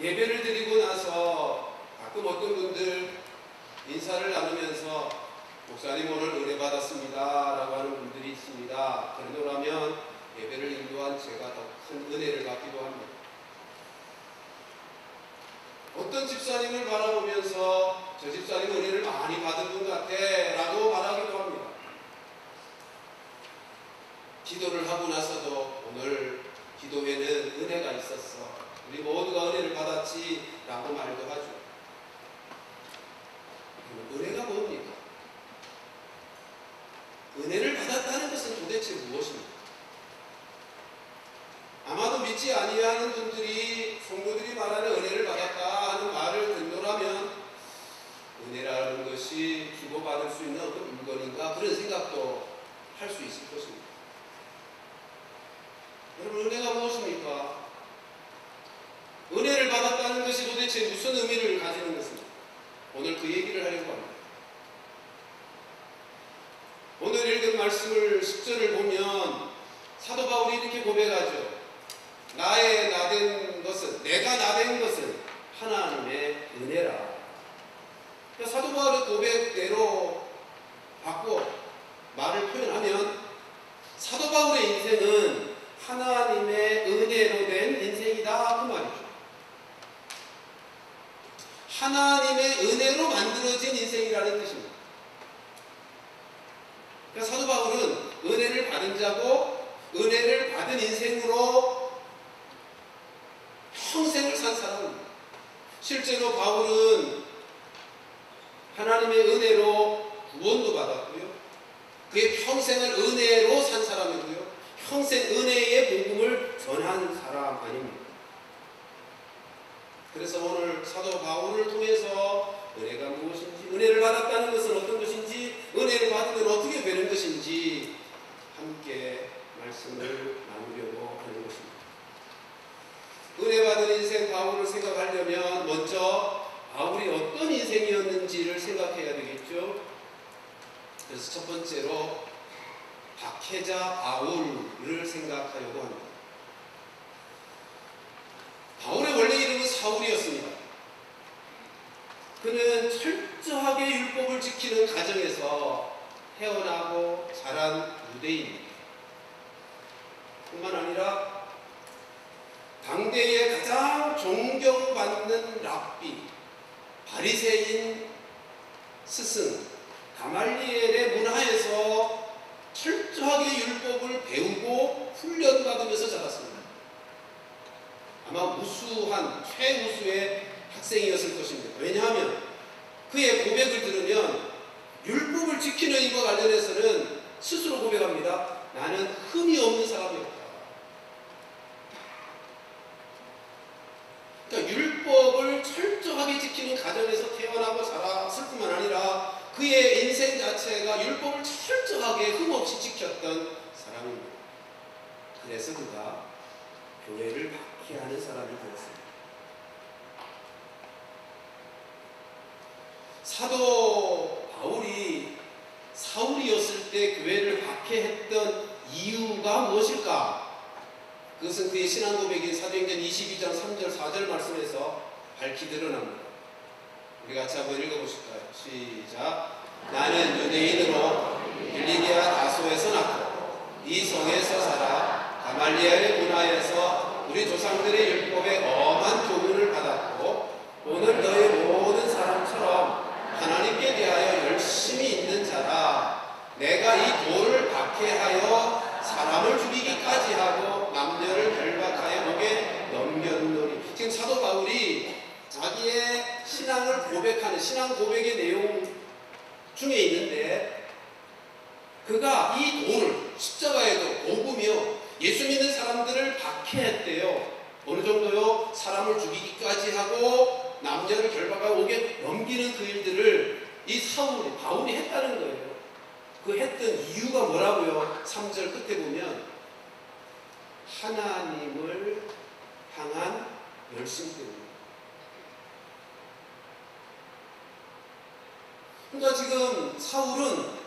예배를 드리고 나서 가끔 어떤 분들 인사를 나누면서 목사님 오늘 은혜 받았습니다 라고 하는 분들이 있습니다. 그러더라면 예배를 인도한 제가 더 큰 은혜를 받기도 합니다. 어떤 집사님을 바라보면서 저 집사님 은혜를 많이 받은 분 같아 라고 말하기도 합니다. 기도를 하고 나서도 오늘 기도회는 은혜가 있었어, 우리 모두가 은혜를 받았지 라고 말도 하죠. 은혜가 뭡니까? 은혜를 받았다는 것은 도대체 무엇입니까? 아마도 믿지 아니하는 분들이, 성도들이 말하는 은혜를 받았다 하는 말을 듣노라면 은혜라는 것이 주고받을 수 있는 어떤 물건인가, 그런 생각도 할 수 있을 것입니다. 여러분, 은혜가 무엇입니까? 은혜를 받았다는 것이 도대체 무슨 의미를 가지는 것입니까? 오늘 그 얘기를 하려고 합니다. 오늘 읽은 말씀을 10절을 보면 사도 바울이 이렇게 고백하죠. 나의 나된 것은, 내가 나된 것은 하나님의 은혜라. 그러니까 사도 바울의 고백대로 바꿔 말을 표현하면 사도 바울의 인생은 하나님의 은혜로 된 인생이다, 그 말이죠. 하나님의 은혜로 만들어진 인생이라는 뜻입니다. 그러니까 사도 바울은 은혜를 받은 자고 은혜를 받은 인생으로 평생을 산 사람입니다. 실제로 바울은 하나님의 은혜로 구원도 받았고요, 그의 평생을 은혜로 산 사람이고요, 평생 은혜의 복음을 전한 사람 아닙니까? 그래서 오늘 사도 바울을 통해서 은혜가 무엇인지, 은혜를 받았다는 것은 어떤 것인지, 은혜를 받으면 어떻게 되는 것인지 함께 말씀을 나누려고 하는 것입니다. 은혜 받은 인생 바울을 생각하려면 먼저 바울이 어떤 인생이었는지를 생각해야 되겠죠. 그래서 첫 번째로 박해자 바울을 생각하려고 합니다. 바울의 원래 이름은 사울이었습니다. 그는 철저하게 율법을 지키는 가정에서 태어나고 자란 유대인입니다. 뿐만 아니라 당대에 가장 존경받는 랍비, 바리새인 스승 가말리엘의 문화에서 철저하게 율법을 배우고 훈련받으면서 자랐습니다. 아마 우수한, 최우수의 학생이었을 것입니다. 왜냐하면 그의 고백을 들으면 율법을 지키는 이와 관련해서는 스스로 고백합니다. 나는 흠이 없는 사람이었다. 그러니까 율법을 철저하게 지키는 가정에서 태어나고 자랐을 뿐만 아니라 그의 인생 자체가 율법을 철저하게 흠없이 지켰던 사람입니다. 그래서 그가 교회를 박해하는 사람이 되었습니다. 사도 바울이 사울이었을 때 교회를 박해했던 이유가 무엇일까? 그것은 그의 신앙 고백인 사도행전 22장 3절 4절 말씀에서 밝히 드러납니다. 우리 같이 한번 읽어보실까요? 시작. 나는 유대인으로 빌리기아 다소에서 났고 이 성에서 살아 가말리엘의 문화에서 우리 조상들의 율법에 엄한 교훈을 받았고 오늘 너희 모든 사람처럼 하나님께 대하여 열심히 있는 자라. 내가 이 돌을 박해하여 사람을 죽이기까지 하고 남녀를 결박하여 목에 넘겼노니. 지금 사도 바울이 자기의 신앙을 고백하는 신앙 고백의 내용 중에 있는데, 그가 이 돌을 십자가에도 옮으며 예수 믿는 사람들을 박해했대요. 어느 정도요? 사람을 죽이기까지 하고 남녀를 결박하고 목에 넘기는 그 일들을 이 사울이, 바울이 했다는 거예요. 그 했던 이유가 뭐라고요? 3절 끝에 보면 하나님을 향한 열심 때문입니다. 그러니까 지금 사울은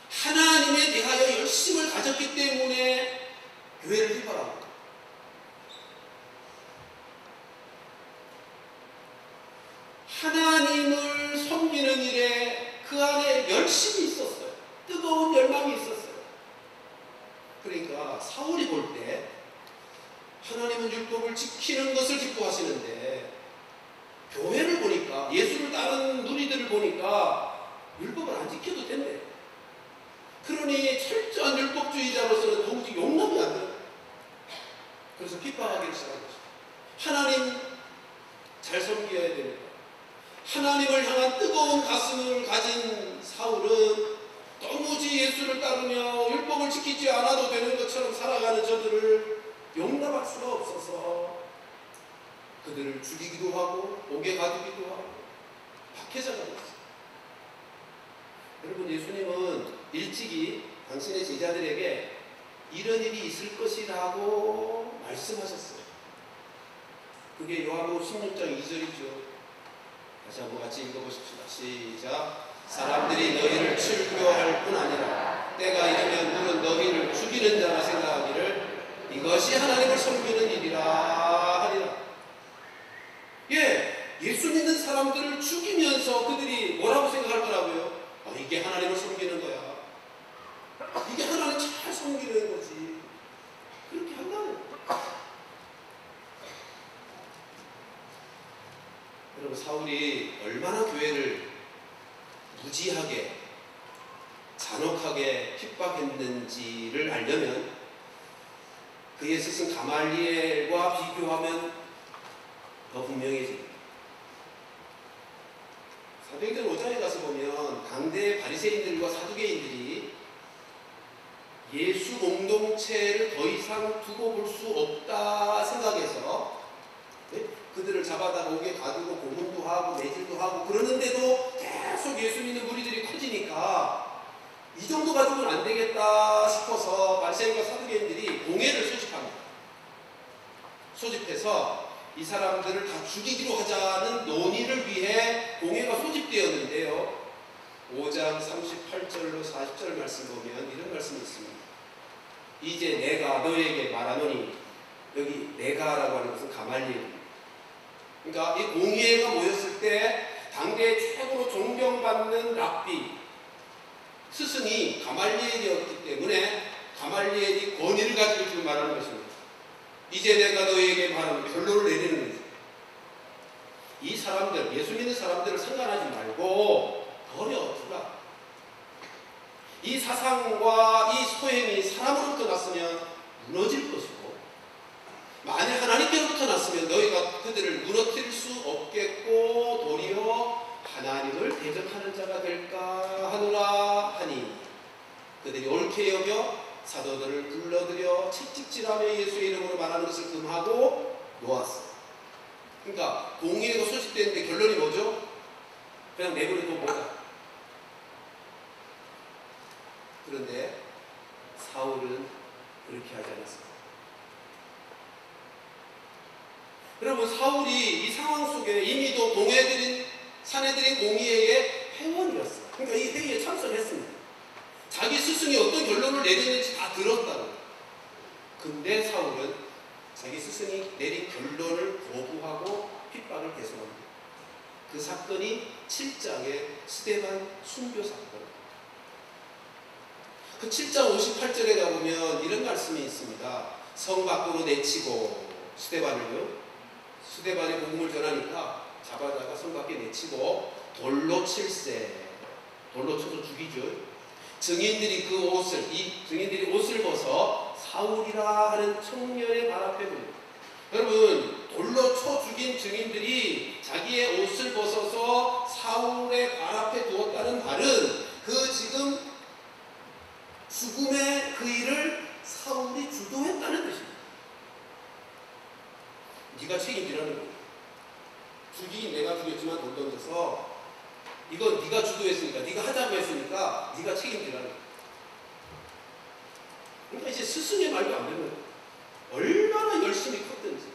하나님에 대하여 열심을 가졌기 때문에 교회를 휘발합니다. 하나님을 섬기는 일에 그 안에 열심이 있었어요. 뜨거운 열망이 있었어요. 그러니까 사울이 볼 때 하나님은 율법을 지키는 것을 기뻐하시는데 교회를 보니까, 예수를 따르는 무리들을 보니까 율법을 안 지켜도 된대. 그러니 철저한 율법주의자로서는 도무지 용납이 안 돼요. 그래서 핍박하기 시작한 거죠. 하나님 잘 섬겨야 됩니다. 하나님을 향한 뜨거운 가슴을 가진 사울은 도무지 예수를 따르며 율법을 지키지 않아도 되는 것처럼 살아가는 저들을 용납할 수가 없어서 그들을 죽이기도 하고 옥에 가두기도 하고 박해자가 됐어요. 여러분, 예수님은 일찍이 당신의 제자들에게 이런 일이 있을 것이라고 말씀하셨어요. 그게 요한복음 16장 2절이죠. 다시 한번 같이 읽어보십시다. 시작. 사람들이 너희를 출교할 뿐 아니라 때가 이르면 물은 너희를 죽이는 자라 생각하기를 이것이 하나님을 섬기는 일이라 하리라. 예수 믿는 사람들을 죽이면서 그들이 뭐라고 생각할 거라고요? 이게 하나님을 섬기는 거야. 이게 하나님 잘 섬기는 거지. 그렇게 한다는 거예요. 여러분, 사울이 얼마나 교회를 무지하게 잔혹하게 핍박했는지를 알려면 그의 스승 가말리엘과 비교하면 더 분명해집니다. 사도행전 5장에 가서 보면 당대 바리새인들과 사두개인들이 예수 공동체를 더 이상 두고 볼 수 없다 생각해서 그들을 잡아다 옥에 가두고 고문도 하고 매질도 하고 그러는데도 계속 예수 믿는 무리들이 커지니까 이 정도 가지고는 안 되겠다 싶어서 바리새인과 사두개인들이 공회를 소집합니다. 소집해서 이 사람들을 다 죽이기로 하자는 논의를 위해 공회가 소집되었는데요. 5장 38절로 40절 말씀 보면 이런 말씀이 있습니다. 이제 내가 너에게 말하노니, 여기 내가라고 하는 것은 가말리엘입니다. 그러니까 이 공회가 모였을 때 당대 최고로 존경받는 랍비 스승이 가말리엘이었기 때문에 가말리엘이 권위를 가지고 지금 말하는 것입니다. 이제 내가 너에게 말하는 결론을 내리는 거죠. 이 사람들, 예수 믿는 사람들을 상관하지 말고 버려두라. 이 사상과 이 소행이 사람으로부터 났으면 무너질 것이고, 만약 하나님께로부터 났으면 너희가 그들을 무너뜨릴 수 없겠고 도리어 하나님을 대적하는 자가 될까 하노라 하니, 그들이 옳게 여겨 사도들을 불러들여 채찍질하며 예수의 이름으로 말하는 것을 금하고 놓았어. 그러니까 공의회가 소집되는데 결론이 뭐죠? 그냥 내버려둬 보자. 그런데 사울은 그렇게 하지 않았습니다. 여러분, 사울이 이 상황 속에 이미도 동해들인 사내들인 공의회의 회원이었어요. 그러니까 이 회의에 참석했습니다. 자기 스승이 어떤 결론을 내리는지 다 들었다고. 근데 사울은 자기 스승이 내린 결론을 거부하고 핍박을 계속합니다. 그 사건이 7장의 스데반 순교 사건. 그 7장 58절에 가보면 이런 말씀이 있습니다. 성 밖으로 내치고 스데반의 복음을 전하니까 잡아다가 성 밖에 내치고 돌로 칠세. 돌로 쳐서 죽이죠. 증인들이 증인들이 옷을 벗어 사울이라 하는 청년의 발 앞에 둡니다. 여러분, 돌로 쳐 죽인 증인들이 자기의 옷을 벗어서 사울의 발 앞에 두었다는 말은 그 지금 죽음의 그 일을 사울이 주도했다는 것입니다. 네가 책임지라는 거예요. 죽이긴 내가 죽였지만 돌 던져서 이거 네가 주도했으니까, 네가 하자고 했으니까 네가 책임지라는 거예요. 그러니까 이제 스승의 말도 안 되는 거예요. 얼마나 열심히 컸든지.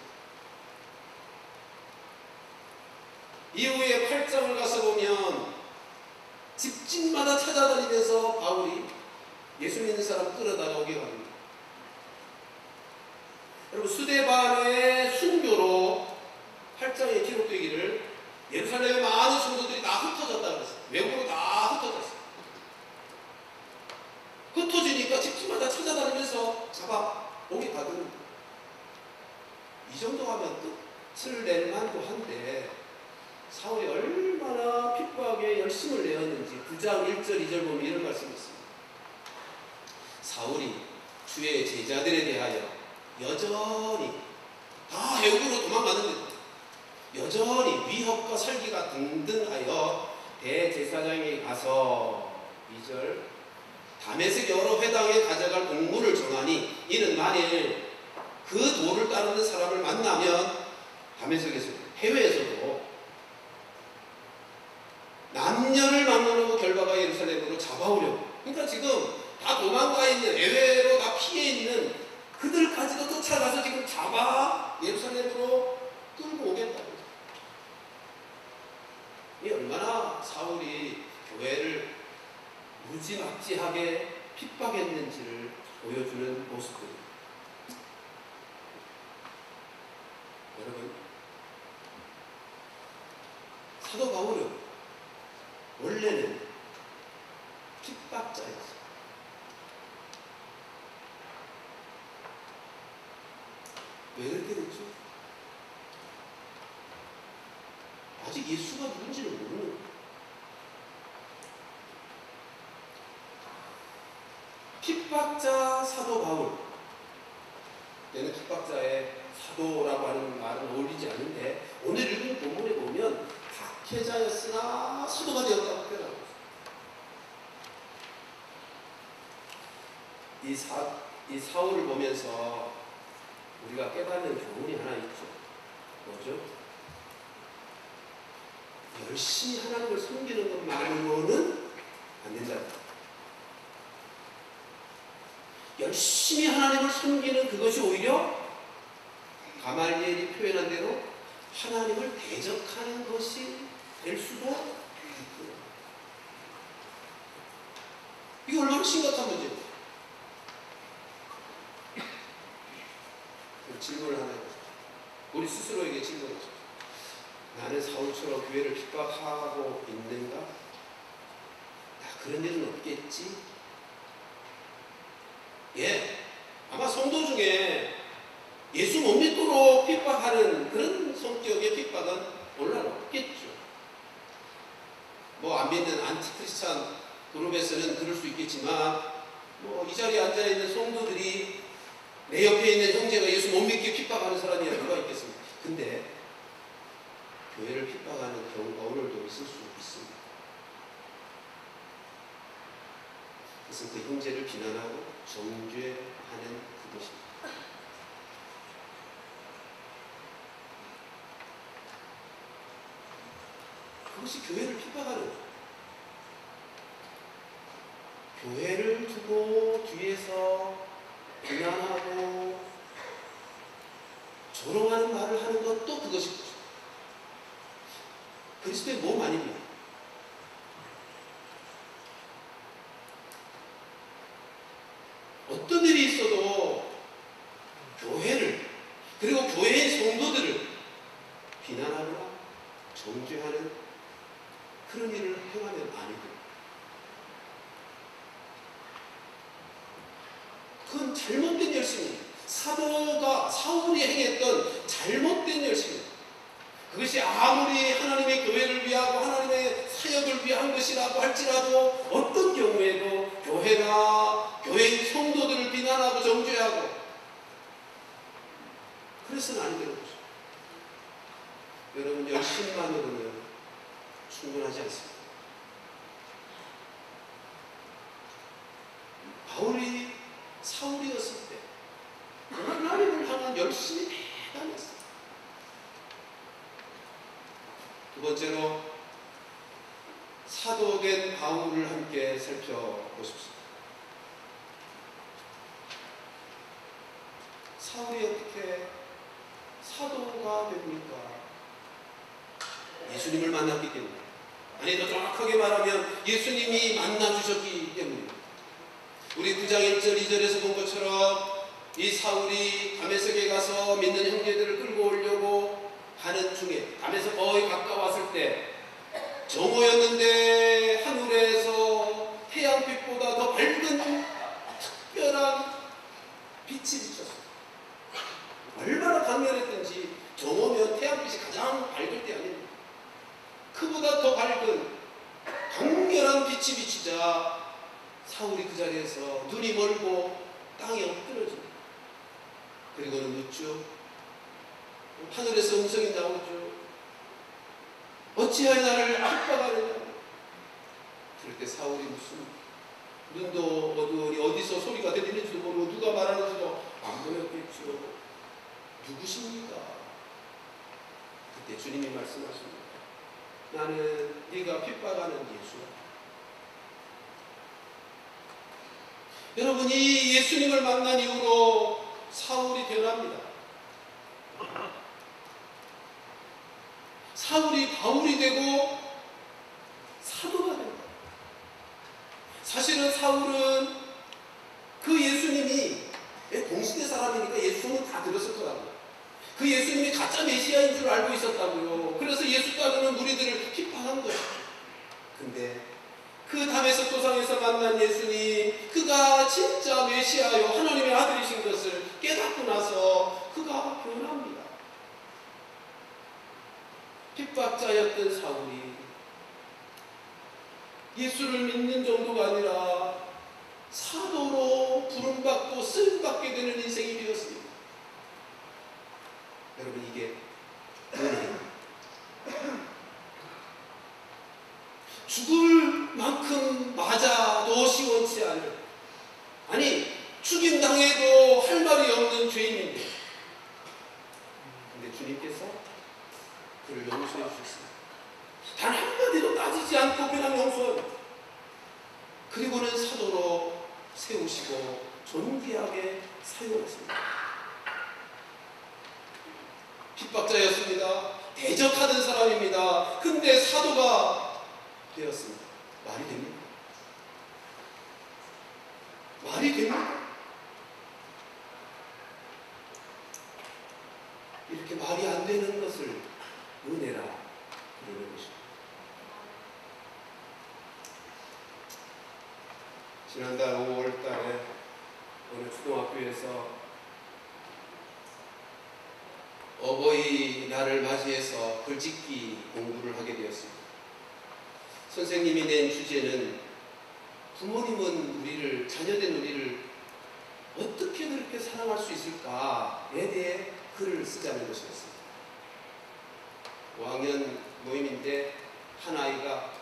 이후에 8장을 가서 보면 집집마다 찾아다니면서 바울이 예수 믿는 사람 끌어다가 오게 합니다. 여러분, 스데반의 순교로 8장에 기록되기를 예루살렘의 많은 이 정도 하면 끝을 낼 만도 한데 사울이 얼마나 핍박에 열심을 내었는지 9장 1절 2절 보면 이런 말씀이 있습니다. 사울이 주의 제자들에 대하여 여전히 다 애국으로 도망가는데 여전히 위협과 살기가 등등하여 대제사장에게 가서 2절 다메섹 여러 회당에 가져갈 공문을 정하니 이는 만일 그 도를 따르는 사람을 만나면 다메섹에서 해외에서도 남녀를 막론하고 결박하여 예루살렘으로 잡아오려고. 그러니까 지금 다 도망가 있는 해외로 다 피해 있는 그들까지도 쫓아가서 지금 잡아 예루살렘으로 끌고 오겠다고. 이 얼마나 사울이 교회를 무지막지하게 핍박했는지를 보여주는 모습들입니다. 여러분, 사도 바울은 원래는 핍박자였어요. 왜 그렇게 됐죠? 아직 예수가 누군지를 모르는 거예요. 핍박자 사도 바울. 얘는 핍박자의 사도라고 하는 말은 어울리지 않는데 오늘 읽은 본문에 보면 박해자였으나 사도가 되었다고 표현하고 있어요. 이 사울을 보면서 우리가 깨닫는 교훈이 하나 있죠. 뭐죠? 열심히 하나님을 섬기는 것만으로는 안 된다. 열심히 하나님을 섬기는 그것이 오히려 가말리엘이 표현한 대로 하나님을 대적하는 것이 될 수도 있구나. 이게 얼마나 심각한 문제예요. 질문을 하나 해보죠. 우리 스스로에게 질문하죠. 나는 사울처럼 교회를 핍박하고 있는가? 그런 일은 없겠지? 예, 아마 성도 중에 예수 못 믿도록 핍박하는 그런 성격의 핍박은 오늘날 없겠죠. 뭐 안 믿는 안티크리스찬 그룹에서는 그럴 수 있겠지만 뭐 이 자리에 앉아있는 성도들이 내 옆에 있는 형제가 예수 못 믿게 핍박하는 사람이 누가 있겠습니까? 근데 교회를 핍박하는 경우가 오늘도 있을 수 있습니다. 그래서 그 형제를 비난하고 정죄하는 그것입니다. 그것이 교회를 핍박하는 거예요. 교회를 두고 뒤에서 비난하고 조롱하는 말을 하는 것도 그것이 그리스도의 몸 아닙니다. 어떤 일이 있어도 교회를 그리고 교회의 성도들을 비난하거나 정죄하는 그런 일을 행하면 아니고 그건 잘못된 열심입니다. 사울이 행했던 잘못된 열심입니다. 그것이 아무리 하나님의 교회를 위하고 하나님의 사역을 위한 것이라고 할지라도 어떤 경우에도 교회나 교회의 성도들을 비난하고 정죄하고 그래서는 안 되는 거죠. 여러분, 열심만으로는 충분하지 않습니다. 바울이 사울이었을 때 하나님을 향한 열심이 대단했어요. 두 번째로 사도된 바울을 함께 살펴보십시오. 사울이 어떻게 사도가 됩니까? 예수님을 만났기 때문에. 아니, 더 정확하게 말하면 예수님이 만나주셨기 때문입니다. 우리 9장 1절 2절에서 본 것처럼 이 사울이 다메섹에 가서 믿는 형제들을 끌고 오려고 하는 중에 다메섹 거의 가까웠을 때 정오였는데 하늘에서 태양빛보다 더 밝은 특별한 빛이 비쳤어요. 얼마나 강렬했던지 사울이 그 자리에서 눈이 멀고 땅에 엎드러집니다. 그리고는 묻죠. 하늘에서 음성이 나오죠. 어찌하여 나를 핍박하느냐. 그럴 때 사울이 무슨 눈도 어두우니 어디서 소리가 들리는지도 모르고 누가 말하는지도 안 보였겠죠. 누구십니까? 그때 주님이 말씀하십니다. 나는 네가 핍박하는 예수야. 여러분이 예수님을 만난 이후로 사울이 변합니다. 사울이 바울이 되고 사도가 됩니다. 사실은 사울은 그 예수님이 공시대 사람이니까 예수님은 다 들었을 거라고요. 그 예수님이 가짜 메시아인 줄 알고 있었다고요. 그래서 예수 따르는 무리들을 핍박한 거예요. 근데 그 담에서 도상에서 만난 예수님, 그가 진짜 메시아요 하나님의 아들이신 것을 깨닫고 나서 그가 변합니다. 핍박자였던 사울이 예수를 믿는 정도가 아니라 사도로 부름받고 쓰임받게 되는 인생이 되었습니다. 여러분, 이게 은혜입니다. 죽을 만큼 맞아도 시원치 않은, 아니 죽임당해도 할 말이 없는 죄인인데, 근데 주님께서 그를 용서해 주셨습니다. 단 한마디도 따지지 않고 그냥 용서합니다. 그리고는 사도로 세우시고 존귀하게 사용하십니다. 핍박자였습니다. 대적하던 사람입니다. 근데 사도가 되었습니다. 말이 됩니까? 말이 됩니까? 이렇게 말이 안 되는 것을 은혜라 부르는 것입니다. 지난달 5월 달에 어느 초등학교에서 어버이날을 맞이해서 글짓기 공부를 하게 되었습니다. 선생님이 낸 주제는 부모님은 우리를, 자녀된 우리를 어떻게 그렇게 사랑할 수 있을까에 대해 글을 쓰자는 것이었습니다. 5학년 모임인데 한 아이가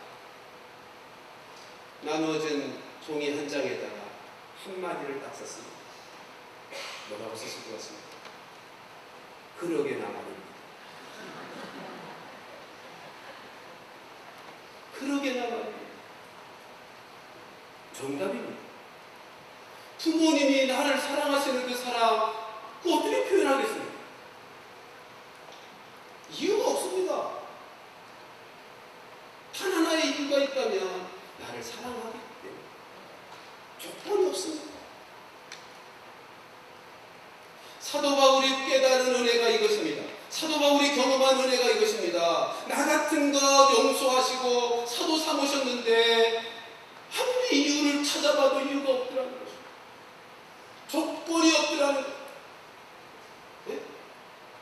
나누어진 종이 한 장에다가 한마디를 딱 썼습니다. 뭐라고 썼을 것 같습니다. 그러게나 말입니다. 그러게나 말입니다. 정답입니다. 부모님이 나를 사랑하시는 그 사랑, 그 어떻게 표현하겠습니까? 이유가 없습니다. 단 하나의 이유가 있다면 나를 사랑하기 때문에. 조건이 없습니다. 사도 바울이 깨달은 은혜가 이것입니다. 사도 바울이 경험한 은혜가 이것입니다. 나 같은 것 용서하시고 사도 삼으셨는데 아무리 이유를 찾아봐도 이유가 없더라는 것입니다. 조건이 없더라는 것입니다. 네?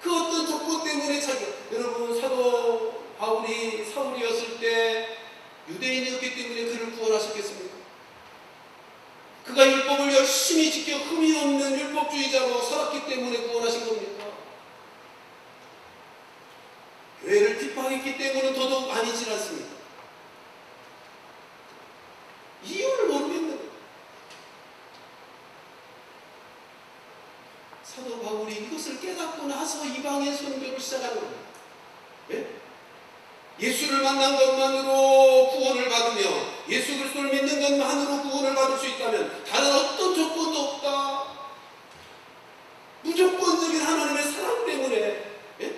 그 어떤 조건 때문에 여러분, 사도 바울이 사울이었을 때 유대인이었기 때문에 그를 구원하셨겠습니까? 그가 율법을 열심히 지켜 흠이 없는 율법주의자로 살았기 때문에 구원하신 겁니까? 교회를 핍박했기 때문에 더더욱 아니지 않습니까? 이유를 모르겠는 거예요. 사도 바울이 이것을 깨닫고 나서 이방인 선교를 시작하는 겁니다. 예? 예수를 만난 것만으로 구원을 받으며 예수 그리스도를 믿는 것만으로 구원을 받을 수 있다면 다른 어떤 조건도 없다. 무조건적인 하나님의 사랑 때문에, 예?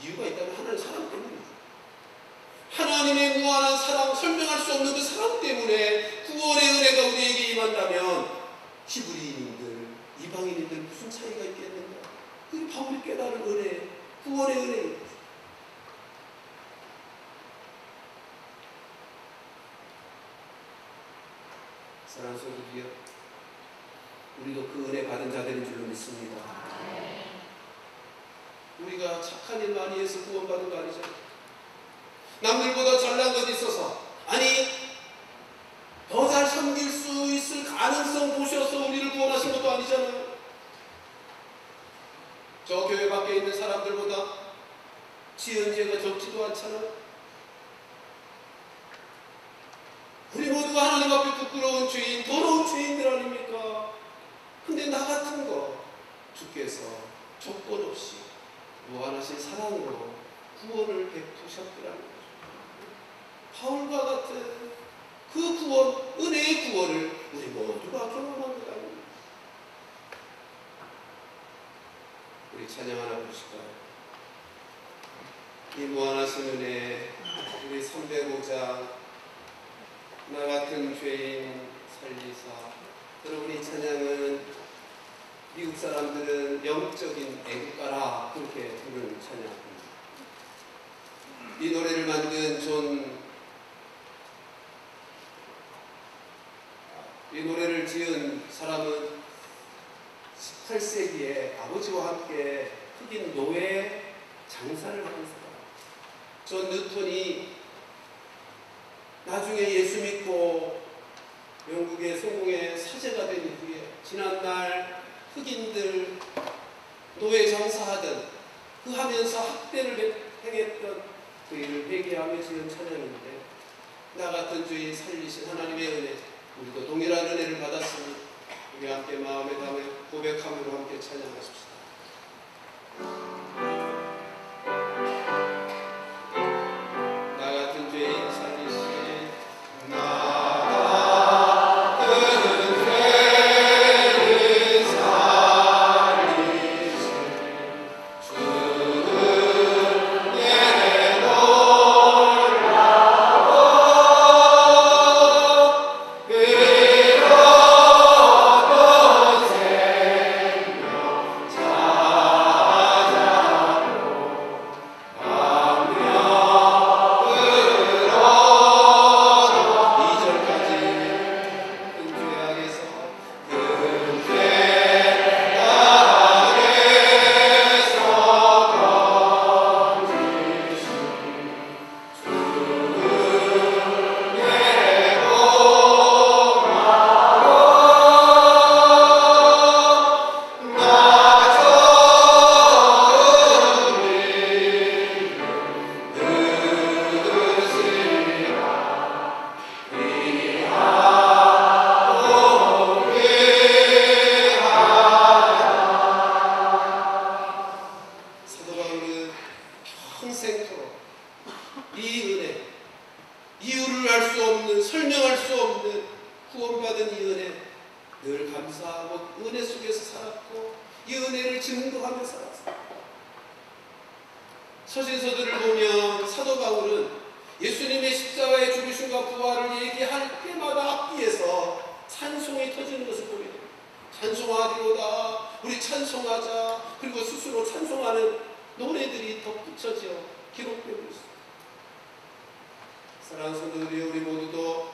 이유가 있다면 하나님의 사랑 때문입니다. 하나님의 무한한 사랑, 설명할 수 없는 그 사랑 때문에 구원의 은혜가 우리에게 임한다면 히브리인들, 이방인들 무슨 차이가 있겠는가? 그게 바울이 깨달은 은혜, 구원의 은혜입니다. 사랑하는 성도들이여, 우리도 그 은혜 받은 자들인 줄로 믿습니다. 우리가 착한 일 많이 해서 구원받은 거 아니잖아요. 남들보다 잘난 것이 있어서, 아니 더 잘 섬길 수 있을 가능성 보셔서 우리를 구원하신 것도 아니잖아요. 저 교회 밖에 있는 사람들보다 지은 죄가 적지도 않잖아요. 우리 모두가 하나님 앞에 부끄러운 죄인, 더러운 죄인들 아닙니까? 근데 나 같은 거 주께서 조건 없이 무한하신 사랑으로 구원을 베푸셨더라는 거죠. 바울과 같은 그 구원, 은혜의 구원을 우리 모두가 경험한 것 아닙니까? 우리 찬양 하나 보실까요? 이 무한하신 은혜, 우리 305장 나 같은 죄인 살리사. 여러분, 이 찬양은 미국 사람들은 영적인 애국가라 그렇게 부르는 찬양입니다. 이 노래를 만든 이 노래를 지은 사람은 18세기에 아버지와 함께 흑인 노예 장사를 하는 사람. 존 뉴턴이 나중에 예수 믿고 영국의 성공의 사제가 된 이후에 지난날 흑인들 노예 장사하던 그 하면서 학대를 행했던 그 일을 회개하며 지은 찬양인데, 나 같은 죄인 살리신 하나님의 은혜, 우리도 동일한 은혜를 받았으니 우리 함께 마음에 담아 고백함으로 함께 찬양하십시다. 나 같은 죄인 살리신 서신서들을 보면 사도 바울은 예수님의 십자가의 죽으심과 부활을 얘기할 때마다 앞뒤에서 찬송이 터지는 것을 보게 됩니다. 찬송하리로다, 우리 찬송하자. 그리고 스스로 찬송하는 노래들이 덧붙여져 기록되고 있습니다. 사랑하는 성도들이, 우리 모두도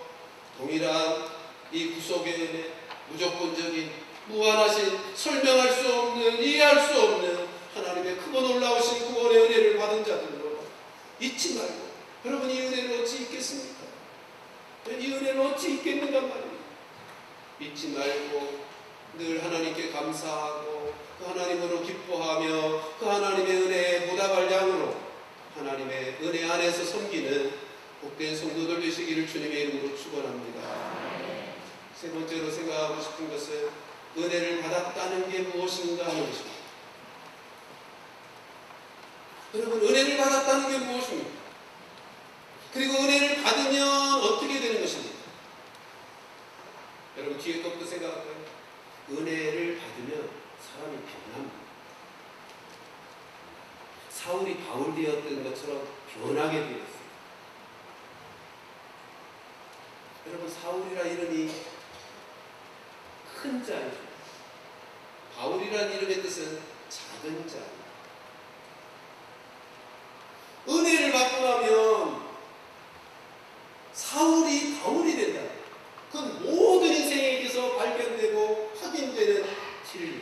동일한 이 구속의 은혜, 무조건적인 무한하신 설명할 수 없는, 이해할 수 없는 하나님의 크고 놀라우신 구원의 은혜를 받은 자들로 잊지 말고, 여러분 이 은혜를 어찌 잊겠습니까? 이 은혜를 어찌 잊겠는가 말입니다. 잊지 말고 늘 하나님께 감사하고 그 하나님으로 기뻐하며 그 하나님의 은혜에 보답할 양으로 하나님의 은혜 안에서 섬기는 복된 성도들 되시기를 주님의 이름으로 축원합니다. 세 번째로 생각하고 싶은 것은 은혜를 받았다는 게 무엇인가 하는 것입니다. 여러분, 은혜를 받았다는 게 무엇입니까? 그리고 은혜를 받으면 어떻게 되는 것입니까? 여러분, 뒤에 것도 생각할까요? 은혜를 받으면 사람이 변합니다. 사울이 바울 되었던 것처럼 변하게 되었습니다. 여러분, 사울이라 이름이 큰 자이죠. 바울이라는 이름의 뜻은 작은 자. 은혜를 받고 나면 사울이 바울이 된다. 그건 모든 인생에게서 발견되고 확인되는 진리.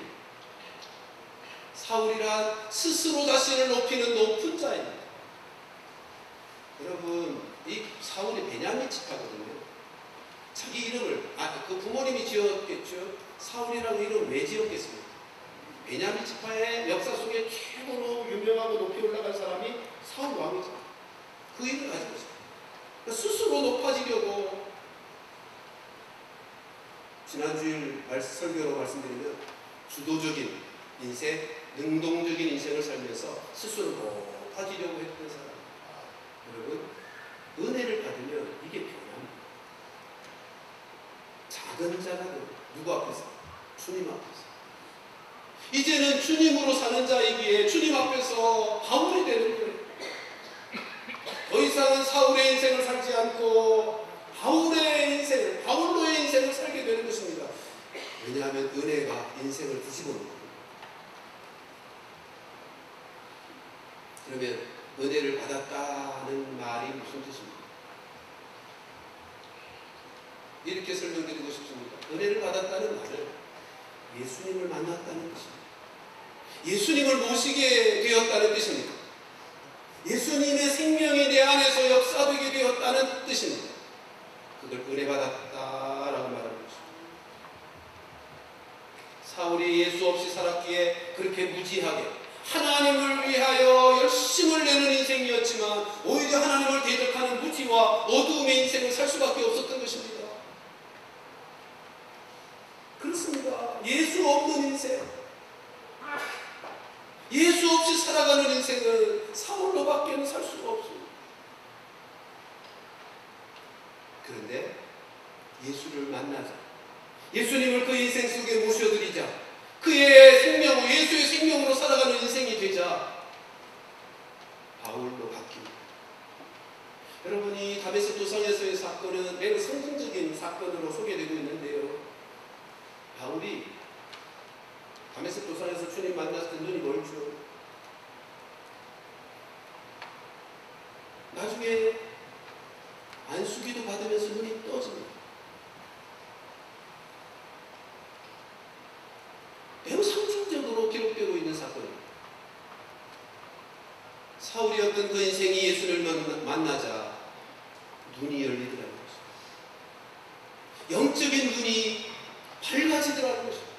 사울이란 스스로 자신을 높이는 높은 자입니다. 여러분, 이 사울이 베냐민 지파거든요. 자기 이름을 그 부모님이 지었겠죠. 사울이라고 이름 왜 지었겠습니까? 베냐민 지파의 역사 속에 최고로 유명하고 높이 올라간 사람이 사울 왕이죠. 그 이름을 가지고 있어요. 그러니까 스스로 높아지려고. 지난주일 설교로 말씀드리면 주도적인 인생, 능동적인 인생을 살면서 스스로 높아지려고 했던 사람. 여러분, 은혜를 받으면 이게 변합니다. 작은 자라도 누구 앞에서? 주님 앞에서. 이제는 주님으로 사는 자이기에 주님 앞에서 바울이 되는 거예요. 더 이상은 사울의 인생을 살지 않고 바울의 인생을, 바울로의 인생을 살게 되는 것입니다. 왜냐하면 은혜가 인생을 뒤집어 놓거든요. 그러면 은혜를 받았다는 말이 무슨 뜻입니까? 이렇게 설명드리고 싶습니다. 은혜를 받았다는 말은 예수님을 만났다는 뜻입니다. 예수님을 모시게 되었다는 뜻입니다. 예수님의 생명이 내 안에서 역사되게 되었다는 뜻입니다. 그걸 은혜 받았다라고 말하는 것입니다. 사울이 예수 없이 살았기에 그렇게 무지하게 하나님을 위하여 열심을 내는 인생이었지만 오히려 하나님을 대적하는 무지와 어두움의 인생을 살 수밖에 없었던 것입니다. 그렇습니다. 예수 없는 인생, 예수 없이 살아가는 인생은 사울로밖에는 살 수가 없습니다. 그런데 예수를 만나자, 예수님을 그 인생 속에 모셔드리자, 그의 생명, 예수의 생명으로 살아가는 인생이 되자 바울로 바뀝니다. 여러분이 다메섹 도상에서의 사건은 매우 상징적인 사건으로 소개되고 있는데요. 바울이 다메섹 도상에서 주님 만났을 때 눈이 멀죠. 나중에 안수기도 받으면서 눈이 떠집니다. 매우 상징적으로 기록되고 있는 사건입니다. 사울이었던 그 인생이 예수를 만나자 눈이 열리더라는 것입니다. 영적인 눈이 밝아지더라는 것입니다.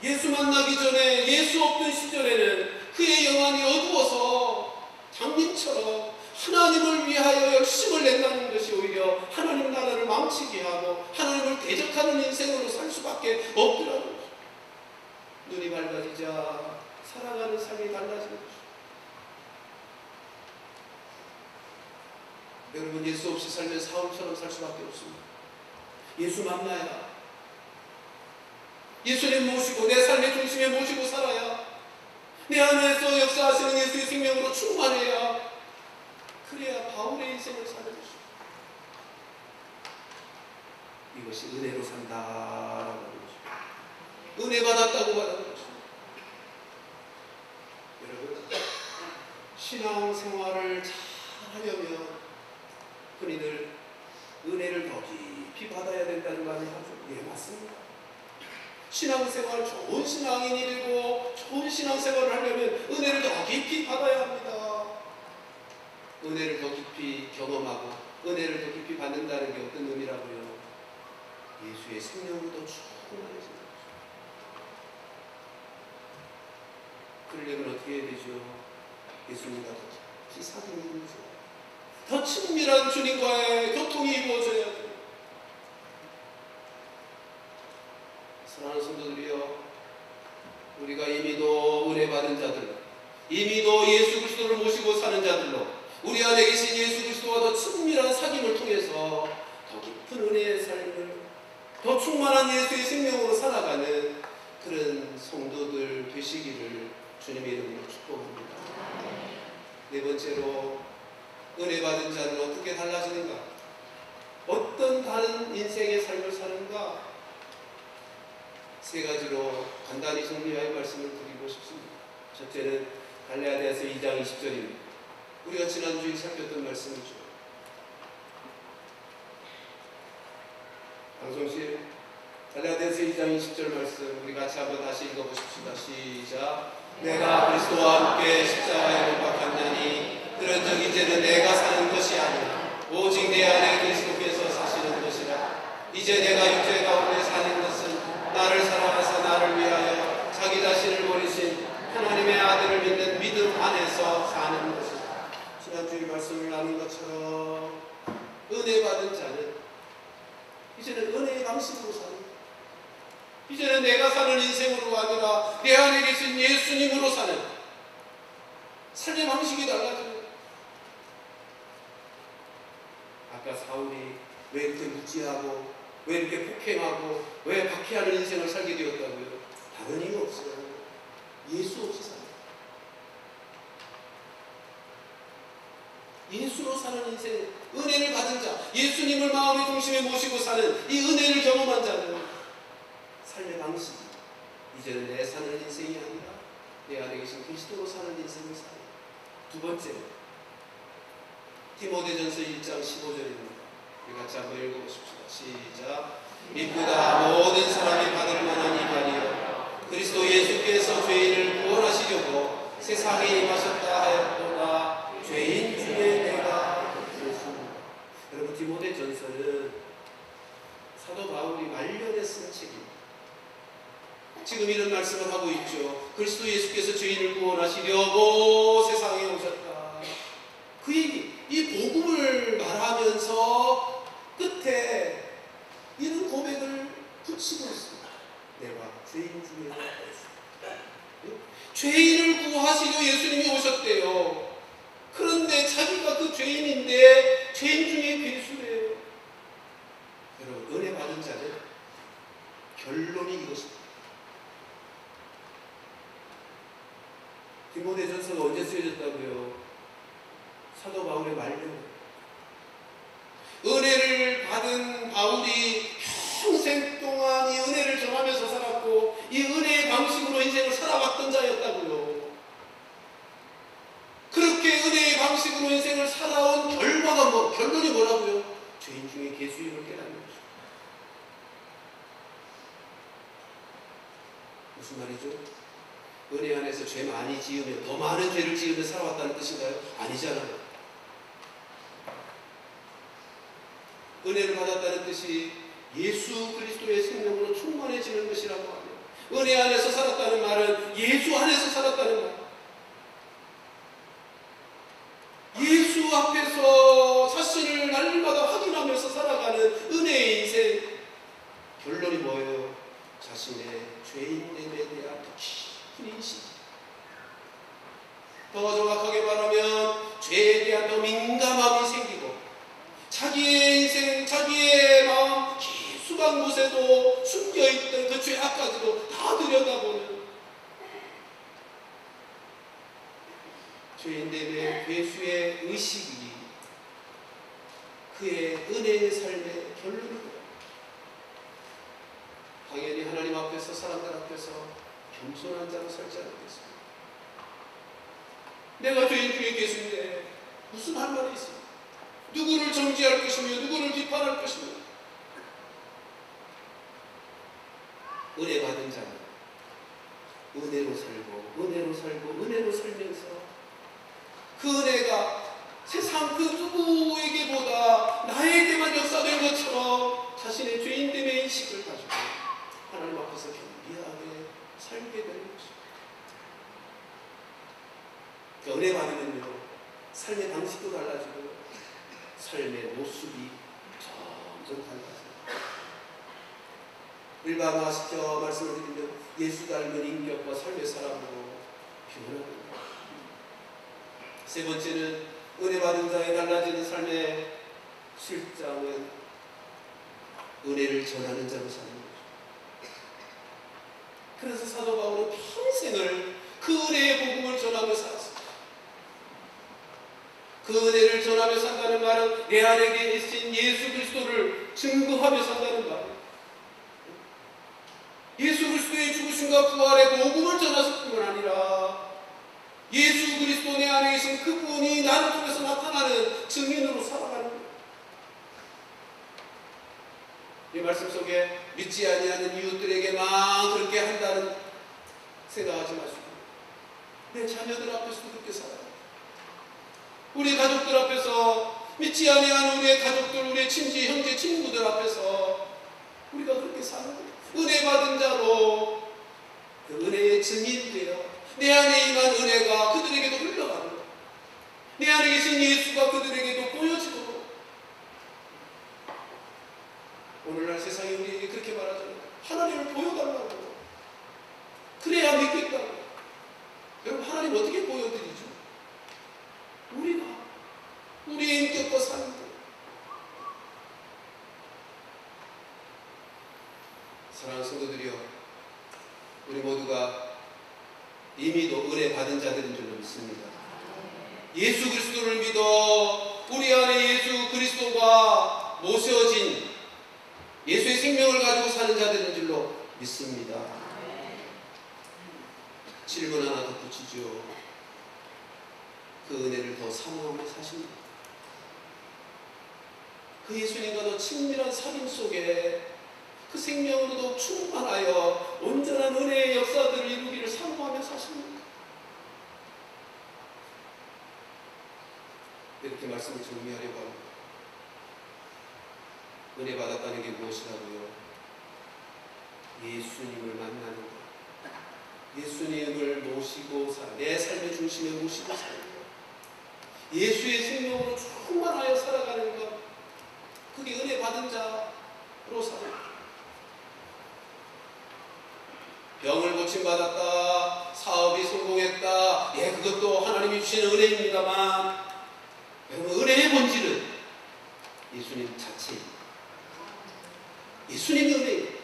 예수 만나기 전에, 예수 없던 시절에는 그의 영안이 어두워서 장님처럼 하나님을 위하여 열심을 낸다는 것이 오히려 하나님 나라를 망치게 하고 하나님을 대적하는 인생으로 살 수밖에 없더라는 것입니다. 눈이 밝아지자 살아가는 삶이 달라지는 것입니다. 여러분, 예수 없이 살면 사울처럼 살 수밖에 없습니다. 예수 만나야, 예수님 모시고 내 삶의 중심에 모시고 살아야, 내 안에서 역사하시는 예수의 생명으로 충만해야, 그래야 바울의 인생을 사는 것입니다. 이것이 은혜로 산다라고 하는 것입니다. 은혜 받았다고 말하는 것입니다. 여러분, 신앙 생활을 잘 하려면 흔히들 은혜를 더 깊이 받아야 된다는 말이 하죠. 예, 맞습니다. 신앙생활, 좋은 신앙인이 되고 좋은 신앙생활을 하려면 은혜를 더 깊이 받아야 합니다. 은혜를 더 깊이 경험하고 은혜를 더 깊이 받는다는 게 어떤 의미라고요? 예수의 생명으로 더 충만해지는 거죠. 그러려면 어떻게 해야 되죠? 예수님과 더 깊이 사귀는 거죠. 더 친밀한 주님과의 교통이 이루어져야 돼요. 사랑하는 성도들이여, 우리가 이미도 은혜 받은 자들, 이미도 예수 그리스도를 모시고 사는 자들로 우리 안에 계신 예수 그리스도와 더 친밀한 사귐을 통해서 더 깊은 은혜의 삶을, 더 충만한 예수의 생명으로 살아가는 그런 성도들 되시기를 주님의 이름으로 축복합니다. 네 번째로, 은혜 받은 자는 어떻게 달라지는가? 어떤 다른 인생의 삶을 사는가? 세 가지로 간단히 정리하여 말씀을 드리고 싶습니다. 첫째는 갈라디아서 2장 20절입니다. 우리가 지난주에 살폈던 말씀이죠. 방송실 갈라디아서 2장 20절 말씀 우리 같이 한번 다시 읽어보십시다. 시작. 내가 그리스도와 함께 십자가에 못 박혔나니 그런즉 이제는 내가 사는 것이 아니라 오직 내 안에 그리스도께서 사시는 것이라. 이제 내가 육체 가운데 사는 것은 나를 사랑하사 나를 위하여 자기 자신을 버리신 하나님의 아들을 믿는 믿음 안에서 사는 것이다. 지난주에 말씀을 나눈 것처럼 은혜 받은 자는 이제는 은혜의 방식으로 사는 거예요. 이제는 내가 사는 인생으로가 아니라 내 안에 계신 예수님으로 사는 삶의 방식이 달라져요. 아까 사울이 왜 이렇게 무지하고 왜 이렇게 폭행하고 왜 박해하는 인생을 살게 되었다고요? 다른 이유 없어요. 예수 없이 살아요. 예수로 사는 인생, 은혜를 받은 자, 예수님을 마음의 중심에 모시고 사는 이 은혜를 경험한 자는 삶의 방식이 이제는 내 사는 인생이 아니라 내 안에 계신 그리스도로 사는 인생을 살아요. 두 번째, 디모데전서 1장 15절입니다. 우리 같이 한번 읽어보십시다. 시작. 믿보다 모든 사람이 받을 만한 이 말이요 그리스도 예수께서 죄인을 구원하시려고 세상에 임하셨다 하였도다. 죄인 중에 내가 그렇습니다. 여러분, 디모데전서는 사도 바울이 말년에 쓴 책입니다. 지금 이런 말씀을 하고 있죠. 그리스도 예수께서 죄인을 구원하시려고 세상에 오셨다. 그 얘기, 이 복음을 말하면서 끝에 이런 고백을 붙이고 있습니다. 내가 죄인 중에 하나 있습니다. 죄인을 구하시려 예수님이 오셨대요. 그런데 자기가 그 죄인인데 죄인 중에 괴수래요. 여러분, 은혜 받은 자는 결론이 이것입니다. 디모데전서가 언제 쓰여졌다고요? 사도 바울의 말년. 은혜를 받은 바울이 평생 동안 이 은혜를 전하면서 살았고 이 은혜의 방식으로 인생을 살아왔던 자였다고요. 그렇게 은혜의 방식으로 인생을 살아온 결과가 결론이 뭐라고요? 죄인 중에 괴수임을 깨닫는 것입니다. 무슨 말이죠? 은혜 안에서 죄 많이 지으면 더 많은 죄를 지으며 살아왔다는 뜻인가요? 아니잖아요. 은혜를 받았다는 뜻이 예수 그리스도의 생명으로 충만해지는 것이라고 하며, 은혜 안에서 살았다는 말은 예수 안에서 살았다는 말. 예수 앞에서 자신을 날마다 확인하면서 살아가는 은혜의 인생. 결론이 뭐예요? 자신의 죄인됨에 대한 더 깊은 인식. 더 정확하게 말하면 죄에 대한 더 민감함이 생기고 자기의 인생, 자기의 마음 깊숙한 곳에도 숨겨있던 그 죄악까지도 다 들여다보는 죄인됨의 괴수의 의식이 그의 은혜의 삶의 결론입니다. 당연히 하나님 앞에서, 사람들 앞에서 겸손한 자로 살지 않겠습니다. 내가 죄인 중에 괴수인데 무슨 할 말이 있습니까? 누구를 정죄할 것이며 누구를 비판할 것이며. 은혜 받은 자는 은혜로 살고 은혜로 살고 은혜로 살면서 그 은혜가 세상 그 누구에게보다 나에게만 역사된 것처럼 자신의 죄인됨의 인식을 가지고 하나님 앞에서 겸비하게 살게 되는 것입니다. 그 은혜 받으면요, 삶의 방식도 달라지고 삶의 모습이 점점 달라져요. 일반화시켜 말씀을 드리면 예수 닮은 인격과 삶의 사람으로 변화합니다. 세 번째는 은혜 받은 자의 달라지는 삶의 실장은 은혜를 전하는 자로 사는 거죠. 그래서 사도 바울은 평생을 그 은혜의 복음을 전하며 살았습니다. 그 은혜를 전하며 산다는 말은 내 안에 계신 예수 그리스도를 증거하며 산다는 말이에요. 예수 그리스도의 죽으심과 부활의 복음을 전하실 뿐만 아니라 예수 그리스도 내 안에 계신 그분이 나를 통해서 나타나는 증인으로 살아가는 거예요. 이 말씀 속에 믿지 아니하는 이웃들에게만 그렇게 한다는 생각하지 마시고 내 자녀들 앞에서도 그렇게 살아요. 우리 가족들 앞에서, 믿지 아니하는 우리의 가족들, 우리의 친지, 형제, 친구들 앞에서 우리가 그렇게 사는 거예요. 은혜 받은 자로 그 은혜의 증인되어 내 안에 임한 은혜가 그들에게도 흘러가는 거예요. 내 안에 계신 예수가 그들에게도 보여지도록. 오늘날 세상이 우리에게 그렇게 말하잖아요. 하나님을 보여달라고. 그래야 믿겠다고. 여러분, 하나님 어떻게 보여드리죠? 우리가 우리의 인격과 삶을. 사랑하는 성도들이여, 우리 모두가 이미도 은혜 받은 자들인 줄로 믿습니다. 예수 그리스도를 믿어 우리 안에 예수 그리스도가 모셔진 예수의 생명을 가지고 사는 자들인 줄로 믿습니다. 질문 하나 덧붙이죠. 그 은혜를 더 사모하며 사십니다. 그 예수님과 더 친밀한 사귐 속에 그 생명으로도 충만하여 온전한 은혜의 역사들을 이루기를 사모하며 사십니까? 이렇게 말씀을 정리하려고 합니다. 은혜 받았다는 게 무엇이라고요? 예수님을 만나는 것, 예수님을 모시고 내 삶의 중심에 모시고 사는 것, 예수의 생명으로 충만하여 살아가는 것, 그게 은혜 받은 자로 사는 것. 병을 고침받았다, 사업이 성공했다, 예, 그것도 하나님이 주시는 은혜입니다만, 여러분, 은혜의 본질은 예수님 자체입니다. 예수님의 은혜입니다.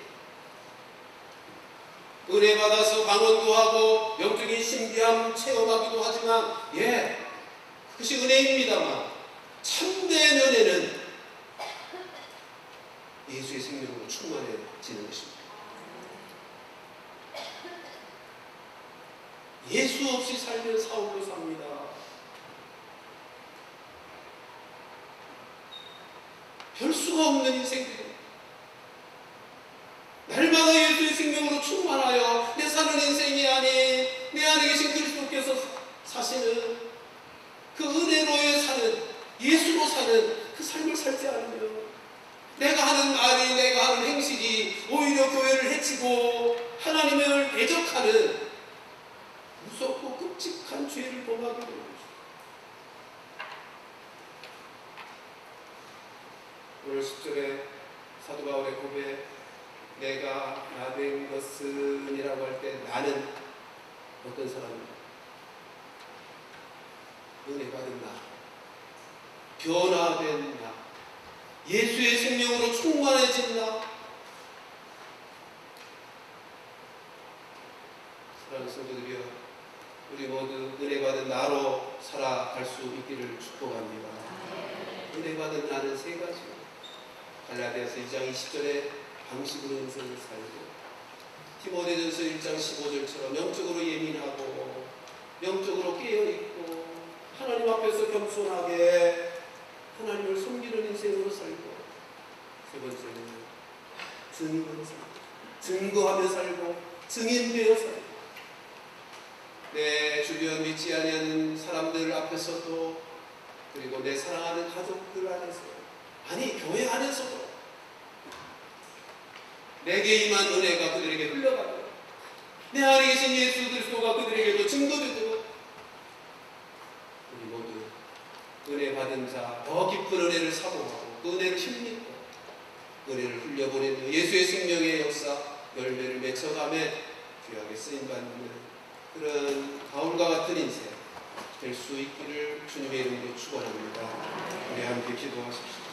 은혜 받아서 방언도 하고 영적인 신비함 체험하기도 하지만, 예, 그것이 은혜입니다만, 참된 은혜는 예수의 생명으로 충만해지는 것입니다. 예수 없이 살면 사울로 삽니다. 별 수가 없는 인생들. 날마다 예수의 생명으로 충만하여 내 사는 인생이 아닌 내 안에 계신 그리스도께서 사시는 그 은혜로에 사는, 예수로 사는 그 삶을 살지 않으면 내가 하는 말이, 내가 하는 행실이 오히려 교회를 해치고 하나님을 대적하는 무섭고 끔찍한 죄를 범하게 되는 것입니다. 오늘 10절에 사도 바울의 고백, 내가 나 된 것은 이라고 할 때 나는 어떤 사람입니까? 은혜 받은 나, 변화된 나, 예수의 생명으로 충만해진 나. 사랑하는 성도들이여, 우리 모두 은혜 받은 나로 살아갈 수 있기를 축복합니다. 은혜 받은 나는 세 가지. 갈라디아서 2장 20절에 방식으로 인생을 살고, 디모데전서 1장 15절처럼 영적으로 예민하고 영적으로 깨어있고 하나님 앞에서 겸손하게 하나님을 섬기는 인생으로 살고, 세 번째는 증인으로 살고, 증거하며 살고 증인되어 살고, 내 주변 믿지 않는 사람들 앞에서도, 그리고 내 사랑하는 가족들 안에서, 아니 교회 안에서도 내게 임한 은혜가 그들에게 흘러가고, 내 안에 계신 예수 그리스도가 그들에게도 증거되도록 우리 모두 은혜 받은 자, 더 깊은 은혜를 사모하고 그 은혜를 힘입고 은혜를 흘려보내며 예수의 생명의 역사 열매를 맺혀가며 귀하게 쓰임받는 그런 바울과 같은 인생 될 수 있기를 주님의 이름으로 축원합니다. 우리 함께 기도하십시오.